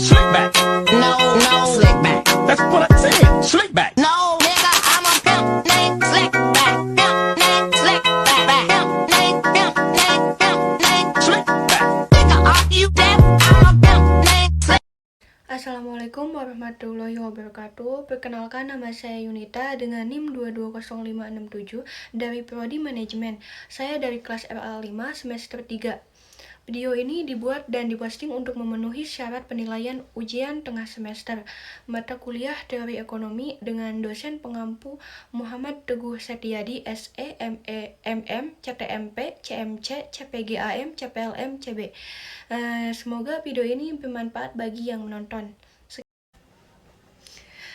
Slick back. No, slick back. That's what I said. Slick back. No, nigga, I'm a pimp named Slick back. Pimp named Slick back. Pimp named Slick back. Nigga, are you deaf? I'm a pimp named Slick. Assalamualaikum warahmatullahi wabarakatuh. Perkenalkan, nama saya Yunita dengan NIM 220567 dari Prodi Manajemen. Saya dari kelas RA5 semester 3. Video ini dibuat dan diposting untuk memenuhi syarat penilaian ujian tengah semester mata kuliah teori ekonomi dengan dosen pengampu Muhammad Teguh Setiadi, SE, ME, MM, CTMP, CMC, CPGAM, CPLM, CB. Semoga video ini bermanfaat bagi yang menonton.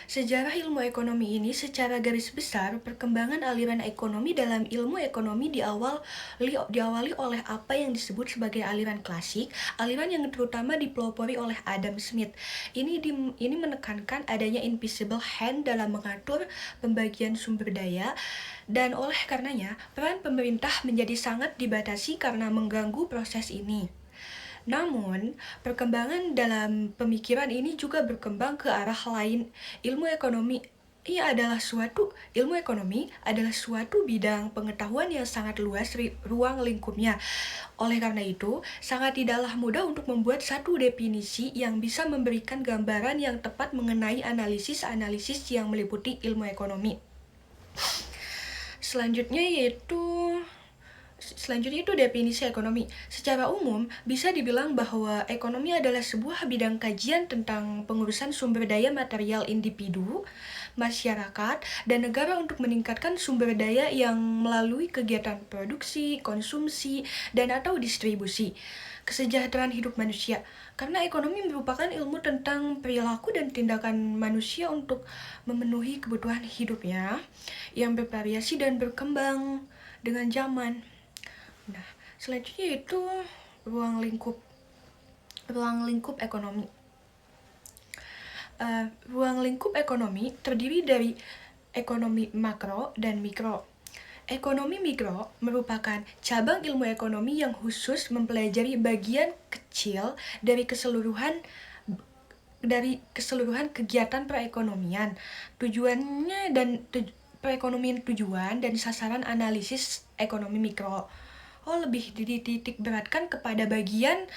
Sejarah ilmu ekonomi ini secara garis besar, perkembangan aliran ekonomi dalam ilmu ekonomi diawali oleh apa yang disebut sebagai aliran klasik, aliran yang terutama dipelopori oleh Adam Smith. Ini menekankan adanya invisible hand dalam mengatur pembagian sumber daya, dan oleh karenanya peran pemerintah menjadi sangat dibatasi karena mengganggu proses ini. Namun, perkembangan dalam pemikiran ini juga berkembang ke arah lain. Ilmu ekonomi adalah suatu bidang pengetahuan yang sangat luas ruang lingkupnya. Oleh karena itu, sangat tidaklah mudah untuk membuat satu definisi yang bisa memberikan gambaran yang tepat mengenai analisis-analisis yang meliputi ilmu ekonomi. Selanjutnya itu definisi ekonomi. Secara umum, bisa dibilang bahwa ekonomi adalah sebuah bidang kajian tentang pengurusan sumber daya material individu, masyarakat, dan negara untuk meningkatkan sumber daya yang melalui kegiatan produksi, konsumsi, dan atau distribusi. Kesejahteraan hidup manusia. Karena ekonomi merupakan ilmu tentang perilaku dan tindakan manusia untuk memenuhi kebutuhan hidupnya yang bervariasi dan berkembang dengan zaman. Nah, selanjutnya itu ruang lingkup ekonomi. Ruang lingkup ekonomi terdiri dari ekonomi makro dan mikro. Ekonomi mikro merupakan cabang ilmu ekonomi yang khusus mempelajari bagian kecil dari keseluruhan kegiatan perekonomian. Tujuan dan sasaran analisis ekonomi mikro. Lebih dititik beratkan kepada bagian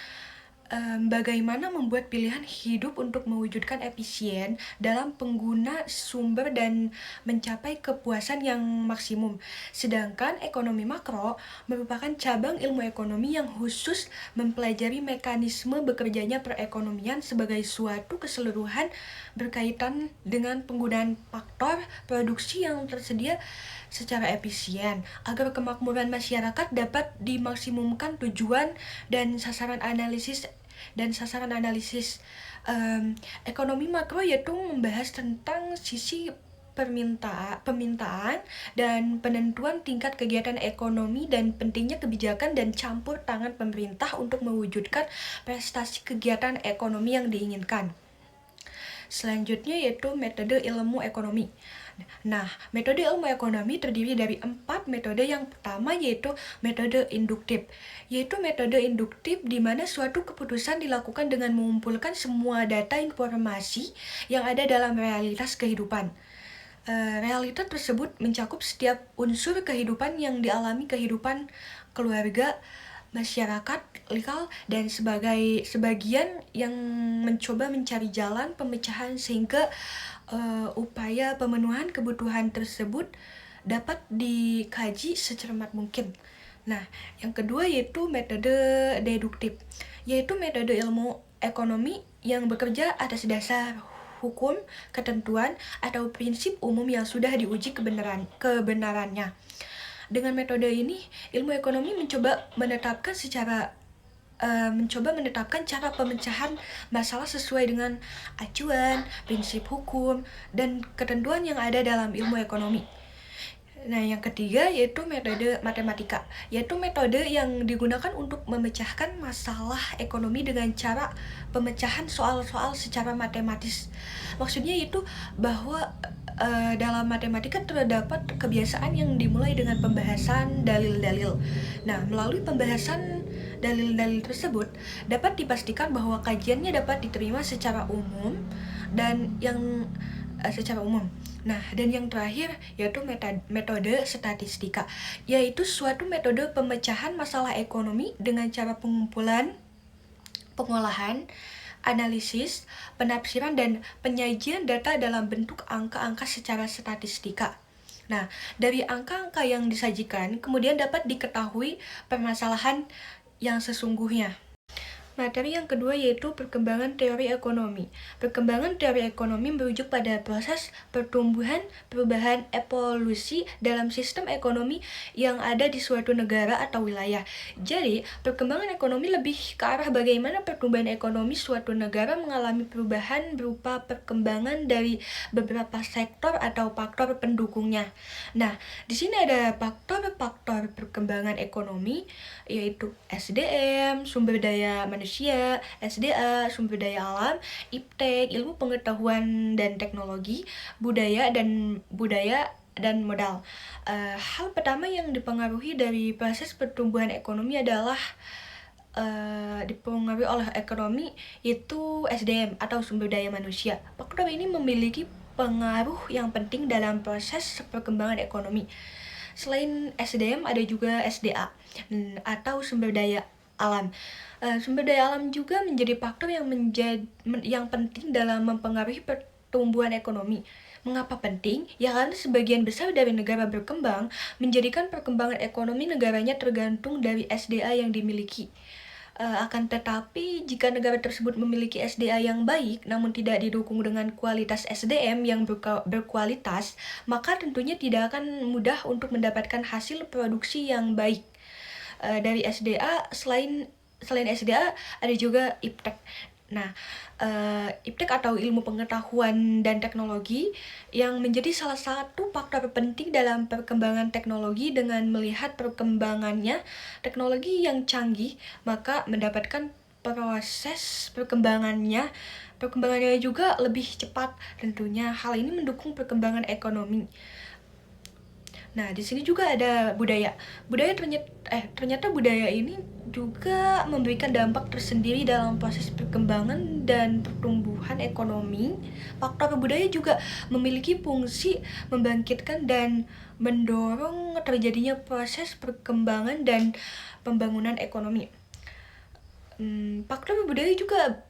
bagaimana membuat pilihan hidup untuk mewujudkan efisien dalam pengguna sumber dan mencapai kepuasan yang maksimum. Sedangkan ekonomi makro merupakan cabang ilmu ekonomi yang khusus mempelajari mekanisme bekerjanya perekonomian sebagai suatu keseluruhan berkaitan dengan penggunaan faktor produksi yang tersedia secara efisien agar kemakmuran masyarakat dapat dimaksimumkan. Tujuan dan sasaran analisis ekonomi makro yaitu membahas tentang sisi permintaan dan penentuan tingkat kegiatan ekonomi dan pentingnya kebijakan dan campur tangan pemerintah untuk mewujudkan prestasi kegiatan ekonomi yang diinginkan. Selanjutnya yaitu metode ilmu ekonomi. Nah, metode ilmu ekonomi terdiri dari 4 metode. Yang pertama yaitu metode induktif. Yaitu metode induktif di mana suatu keputusan dilakukan dengan mengumpulkan semua data informasi yang ada dalam realitas kehidupan. Realitas tersebut mencakup setiap unsur kehidupan yang dialami kehidupan keluarga, masyarakat, legal, dan sebagian yang mencoba mencari jalan pemecahan sehingga upaya pemenuhan kebutuhan tersebut dapat dikaji secermat mungkin. Nah, yang kedua yaitu metode deduktif, yaitu metode ilmu ekonomi yang bekerja atas dasar hukum, ketentuan, atau prinsip umum yang sudah diuji kebenarannya. Dengan metode ini, ilmu ekonomi mencoba menetapkan cara pemecahan masalah sesuai dengan acuan, prinsip hukum, dan ketentuan yang ada dalam ilmu ekonomi. Nah, yang ketiga yaitu metode matematika, yaitu metode yang digunakan untuk memecahkan masalah ekonomi dengan cara pemecahan soal-soal secara matematis. Maksudnya itu bahwa dalam matematika terdapat kebiasaan yang dimulai dengan pembahasan dalil-dalil. Nah, melalui pembahasan Dalil-dalil tersebut dapat dipastikan bahwa kajiannya dapat diterima secara umum dan secara umum. Nah, dan yang terakhir yaitu metode statistika, yaitu suatu metode pemecahan masalah ekonomi dengan cara pengumpulan, pengolahan, analisis, penafsiran, dan penyajian data dalam bentuk angka-angka secara statistika. Nah, dari angka-angka yang disajikan, kemudian dapat diketahui permasalahan yang sesungguhnya. Materi yang kedua yaitu perkembangan teori ekonomi. Perkembangan teori ekonomi merujuk pada proses pertumbuhan, perubahan, evolusi dalam sistem ekonomi yang ada di suatu negara atau wilayah. Jadi, perkembangan ekonomi lebih ke arah bagaimana pertumbuhan ekonomi suatu negara mengalami perubahan berupa perkembangan dari beberapa sektor atau faktor pendukungnya. Nah, di sini ada faktor-faktor perkembangan ekonomi yaitu SDM, sumber daya manusia, SDA, sumber daya alam, iptek, ilmu pengetahuan dan teknologi, budaya dan modal. Hal pertama yang dipengaruhi dari proses pertumbuhan ekonomi adalah dipengaruhi oleh ekonomi yaitu SDM atau sumber daya manusia. Faktor ini memiliki pengaruh yang penting dalam proses perkembangan ekonomi. Selain SDM ada juga SDA atau sumber daya alam. Sumber daya alam juga menjadi faktor yang penting dalam mempengaruhi pertumbuhan ekonomi. Mengapa penting? Ya karena sebagian besar dari negara berkembang menjadikan perkembangan ekonomi negaranya tergantung dari SDA yang dimiliki. Akan tetapi, jika negara tersebut memiliki SDA yang baik, namun tidak didukung dengan kualitas SDM yang berkualitas, maka tentunya tidak akan mudah untuk mendapatkan hasil produksi yang baik. Dari SDA, selain SDA, ada juga iptek. Nah, iptek atau ilmu pengetahuan dan teknologi yang menjadi salah satu faktor penting dalam perkembangan teknologi. Dengan melihat perkembangannya teknologi yang canggih, maka mendapatkan proses perkembangannya juga lebih cepat. Tentunya hal ini mendukung perkembangan ekonomi. Nah, di sini juga ada budaya. Ternyata budaya ini juga memberikan dampak tersendiri dalam proses perkembangan dan pertumbuhan ekonomi. Faktor budaya juga memiliki fungsi membangkitkan dan mendorong terjadinya proses perkembangan dan pembangunan ekonomi. Faktor budaya juga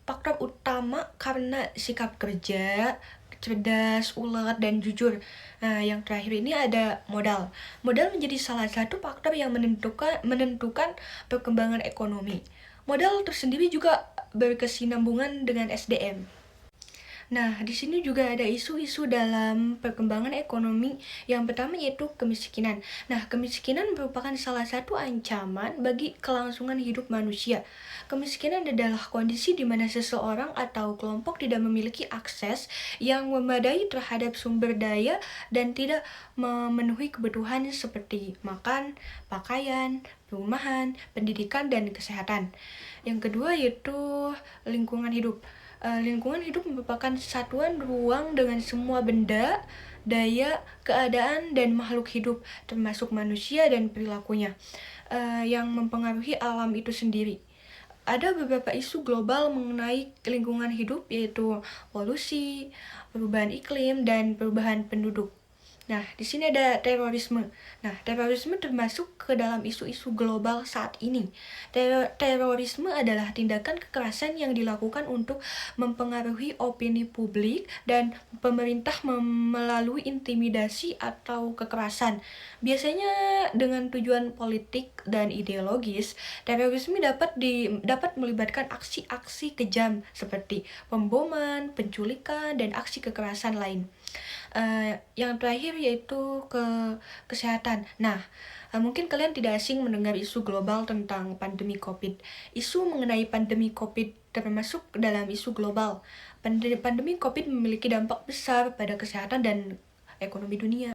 faktor utama karena sikap kerja, cerdas, ulet, dan jujur. Nah, yang terakhir ini ada modal. Modal menjadi salah satu faktor yang menentukan perkembangan ekonomi. Modal tersendiri juga berkesinambungan dengan SDM. Nah, di sini juga ada isu-isu dalam perkembangan ekonomi. Yang pertama yaitu kemiskinan. Nah, kemiskinan merupakan salah satu ancaman bagi kelangsungan hidup manusia. Kemiskinan adalah kondisi di mana seseorang atau kelompok tidak memiliki akses yang memadai terhadap sumber daya dan tidak memenuhi kebutuhan seperti makan, pakaian, perumahan, pendidikan, dan kesehatan. Yang kedua yaitu lingkungan hidup. Lingkungan hidup merupakan satuan ruang dengan semua benda, daya, keadaan, dan makhluk hidup, termasuk manusia dan perilakunya, yang mempengaruhi alam itu sendiri. Ada beberapa isu global mengenai lingkungan hidup, yaitu polusi, perubahan iklim, dan perubahan penduduk. Nah, di sini ada terorisme. Nah, terorisme termasuk ke dalam isu-isu global saat ini. Terorisme adalah tindakan kekerasan yang dilakukan untuk mempengaruhi opini publik dan pemerintah melalui intimidasi atau kekerasan. Biasanya dengan tujuan politik dan ideologis, terorisme dapat melibatkan aksi-aksi kejam seperti pemboman, penculikan, dan aksi kekerasan lain. Yang terakhir yaitu kesehatan. Nah, mungkin kalian tidak asing mendengar isu global tentang pandemi COVID. Isu mengenai pandemi COVID termasuk dalam isu global. Pandemi COVID memiliki dampak besar pada kesehatan dan ekonomi dunia.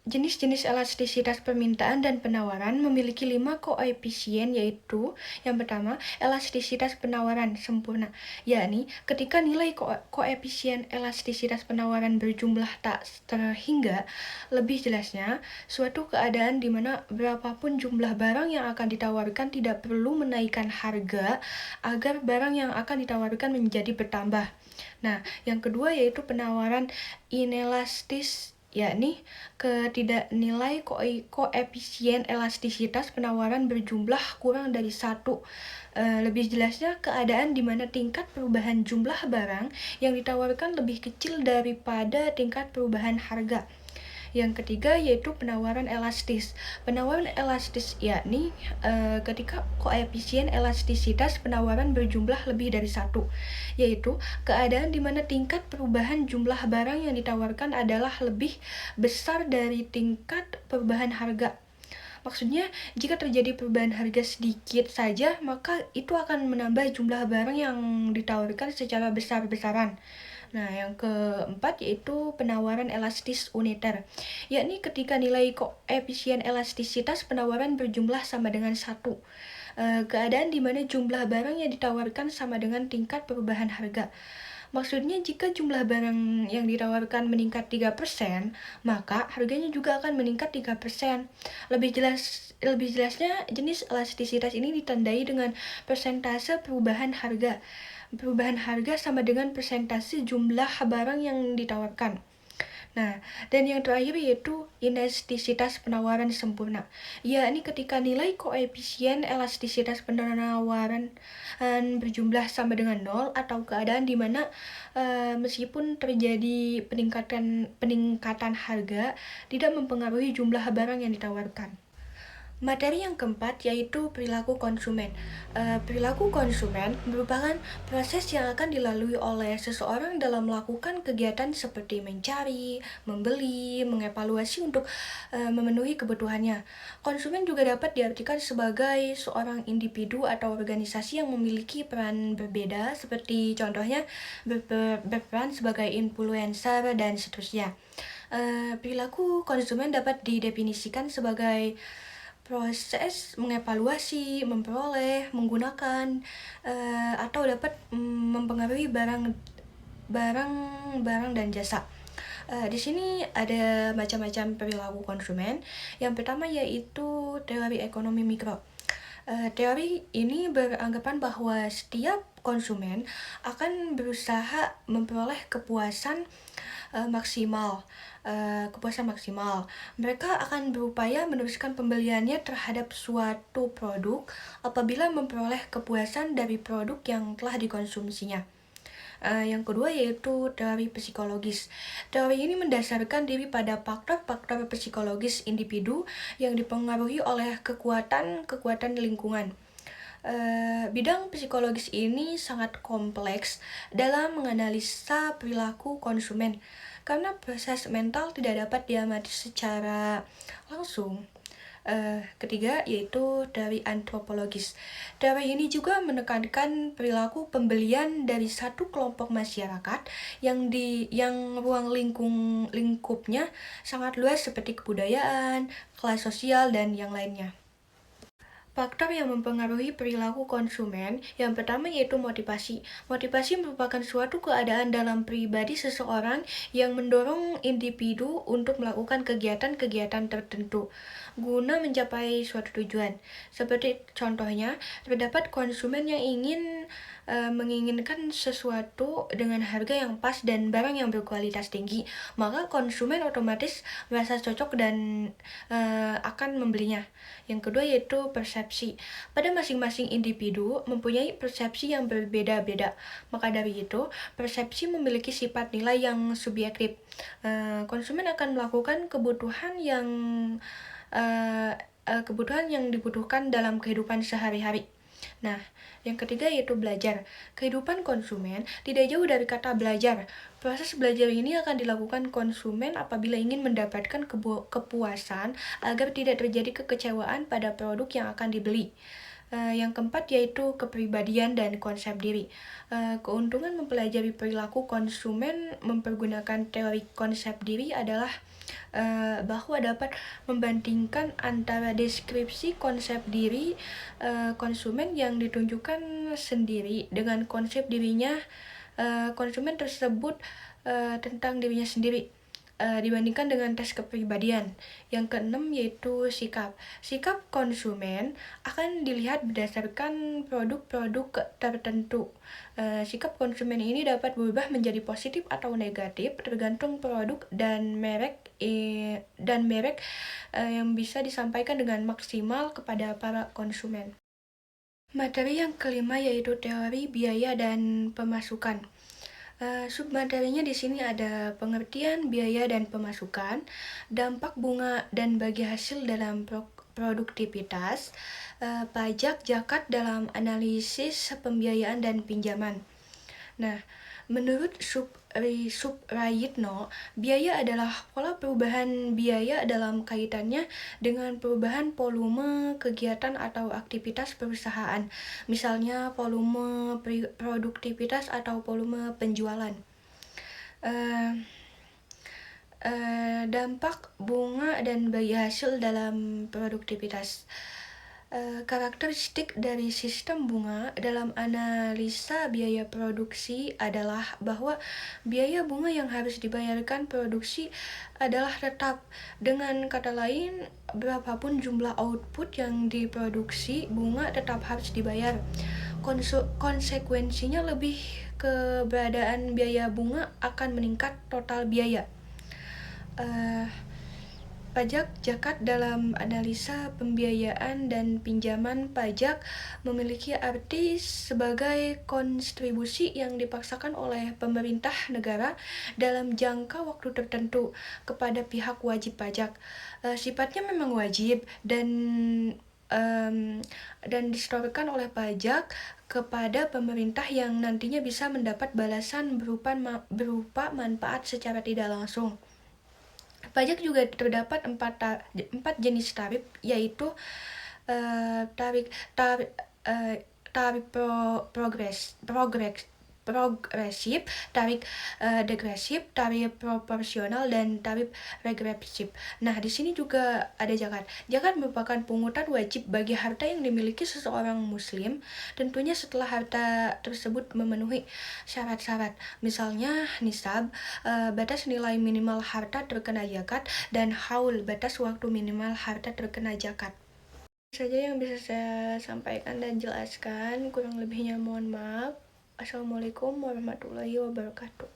Jenis-jenis elastisitas permintaan dan penawaran memiliki 5 koefisien, yaitu yang pertama, elastisitas penawaran sempurna, yakni ketika nilai koefisien elastisitas penawaran berjumlah tak terhingga. Lebih jelasnya, suatu keadaan di mana berapapun jumlah barang yang akan ditawarkan tidak perlu menaikkan harga agar barang yang akan ditawarkan menjadi bertambah. Nah, yang kedua yaitu penawaran inelastis, yakni nilai koefisien elastisitas penawaran berjumlah kurang dari 1. Lebih jelasnya, keadaan di mana tingkat perubahan jumlah barang yang ditawarkan lebih kecil daripada tingkat perubahan harga. Yang ketiga yaitu penawaran elastis. Penawaran elastis yakni ketika koefisien elastisitas penawaran berjumlah lebih dari 1, yaitu keadaan di mana tingkat perubahan jumlah barang yang ditawarkan adalah lebih besar dari tingkat perubahan harga. Maksudnya, jika terjadi perubahan harga sedikit saja, maka itu akan menambah jumlah barang yang ditawarkan secara besar-besaran. Nah, yang keempat yaitu penawaran elastis uniter, yakni ketika nilai koefisien elastisitas penawaran berjumlah sama dengan 1. Keadaan di mana jumlah barang yang ditawarkan sama dengan tingkat perubahan harga. Maksudnya, jika jumlah barang yang ditawarkan meningkat 3%, maka harganya juga akan meningkat 3%. Lebih jelasnya, jenis elastisitas ini ditandai dengan persentase perubahan harga. Perubahan harga sama dengan persentase jumlah barang yang ditawarkan. Nah, dan yang terakhir yaitu inelastisitas penawaran sempurna, yakni ketika nilai koefisien elastisitas penawaran berjumlah sama dengan 0, atau keadaan di mana meskipun terjadi peningkatan harga tidak mempengaruhi jumlah barang yang ditawarkan. Materi yang keempat yaitu perilaku konsumen. Perilaku konsumen merupakan proses yang akan dilalui oleh seseorang dalam melakukan kegiatan seperti mencari, membeli, mengevaluasi untuk memenuhi kebutuhannya. Konsumen juga dapat diartikan sebagai seorang individu atau organisasi yang memiliki peran berbeda, seperti contohnya berperan sebagai influencer dan seterusnya. Perilaku konsumen dapat didefinisikan sebagai proses mengevaluasi, memperoleh, menggunakan, atau dapat mempengaruhi barang dan jasa. Di sini ada macam-macam perilaku konsumen. Yang pertama yaitu teori ekonomi mikro. Teori ini beranggapan bahwa setiap konsumen akan berusaha memperoleh kepuasan maksimal. Mereka akan berupaya meneruskan pembeliannya terhadap suatu produk apabila memperoleh kepuasan dari produk yang telah dikonsumsinya. Yang kedua yaitu teori psikologis. Teori ini mendasarkan diri pada faktor-faktor psikologis individu yang dipengaruhi oleh kekuatan lingkungan. Bidang psikologis ini sangat kompleks dalam menganalisa perilaku konsumen, karena proses mental tidak dapat diamati secara langsung. Ketiga yaitu teori antropologis. Teori ini juga menekankan perilaku pembelian dari satu kelompok masyarakat yang ruang lingkupnya sangat luas seperti kebudayaan, kelas sosial, dan yang lainnya. Faktor yang mempengaruhi perilaku konsumen yang pertama yaitu motivasi. Motivasi merupakan suatu keadaan dalam pribadi seseorang yang mendorong individu untuk melakukan kegiatan-kegiatan tertentu guna mencapai suatu tujuan. Seperti contohnya, terdapat konsumen yang menginginkan sesuatu dengan harga yang pas dan barang yang berkualitas tinggi, maka konsumen otomatis merasa cocok dan akan membelinya. Yang kedua yaitu persepsi. Pada masing-masing individu mempunyai persepsi yang berbeda-beda, maka dari itu persepsi memiliki sifat nilai yang subjektif. Konsumen akan melakukan kebutuhan yang dibutuhkan dalam kehidupan sehari-hari. Nah, yang ketiga yaitu belajar. Kehidupan konsumen tidak jauh dari kata belajar. Proses belajar ini akan dilakukan konsumen apabila ingin kepuasan agar tidak terjadi kekecewaan pada produk yang akan dibeli. Yang keempat yaitu kepribadian dan konsep diri. Keuntungan mempelajari perilaku konsumen mempergunakan teori konsep diri adalah bahwa dapat membandingkan antara deskripsi konsep diri konsumen yang ditunjukkan sendiri dengan konsep dirinya konsumen tersebut tentang dirinya sendiri dibandingkan dengan tes kepribadian. Yang keenam yaitu sikap. Sikap konsumen akan dilihat berdasarkan produk-produk tertentu. Sikap konsumen ini dapat berubah menjadi positif atau negatif tergantung produk dan merek yang bisa disampaikan dengan maksimal kepada para konsumen. Materi yang kelima yaitu teori biaya dan pemasukan. Submaterinya di sini ada pengertian biaya dan pemasukan, dampak bunga dan bagi hasil dalam produktivitas, pajak zakat dalam analisis pembiayaan dan pinjaman. Nah, menurut Suprayitno, biaya adalah pola perubahan biaya dalam kaitannya dengan perubahan volume kegiatan atau aktivitas perusahaan, misalnya volume produktivitas atau volume penjualan. Dampak bunga dan bagi hasil dalam produktivitas. Karakteristik dari sistem bunga dalam analisa biaya produksi adalah bahwa biaya bunga yang harus dibayarkan produksi adalah tetap. Dengan kata lain, berapapun jumlah output yang diproduksi, bunga tetap harus dibayar. Konsekuensinya lebih keberadaan biaya bunga akan meningkat total biaya. Pajak zakat dalam analisa pembiayaan dan pinjaman. Pajak memiliki arti sebagai kontribusi yang dipaksakan oleh pemerintah negara dalam jangka waktu tertentu kepada pihak wajib pajak. Sifatnya memang wajib dan disetorkan oleh pajak kepada pemerintah yang nantinya bisa mendapat balasan berupa manfaat secara tidak langsung. Pajak juga terdapat empat jenis tarif, yaitu tarif progresif, tarif degresif, tarif proporsional, dan tarif regresif. Nah, di sini juga ada zakat. Zakat merupakan pungutan wajib bagi harta yang dimiliki seseorang muslim, tentunya setelah harta tersebut memenuhi syarat-syarat. Misalnya nisab, batas nilai minimal harta terkena zakat, dan haul, batas waktu minimal harta terkena zakat. Itu saja yang bisa saya sampaikan dan jelaskan. Kurang lebihnya mohon maaf. Assalamualaikum warahmatullahi wabarakatuh.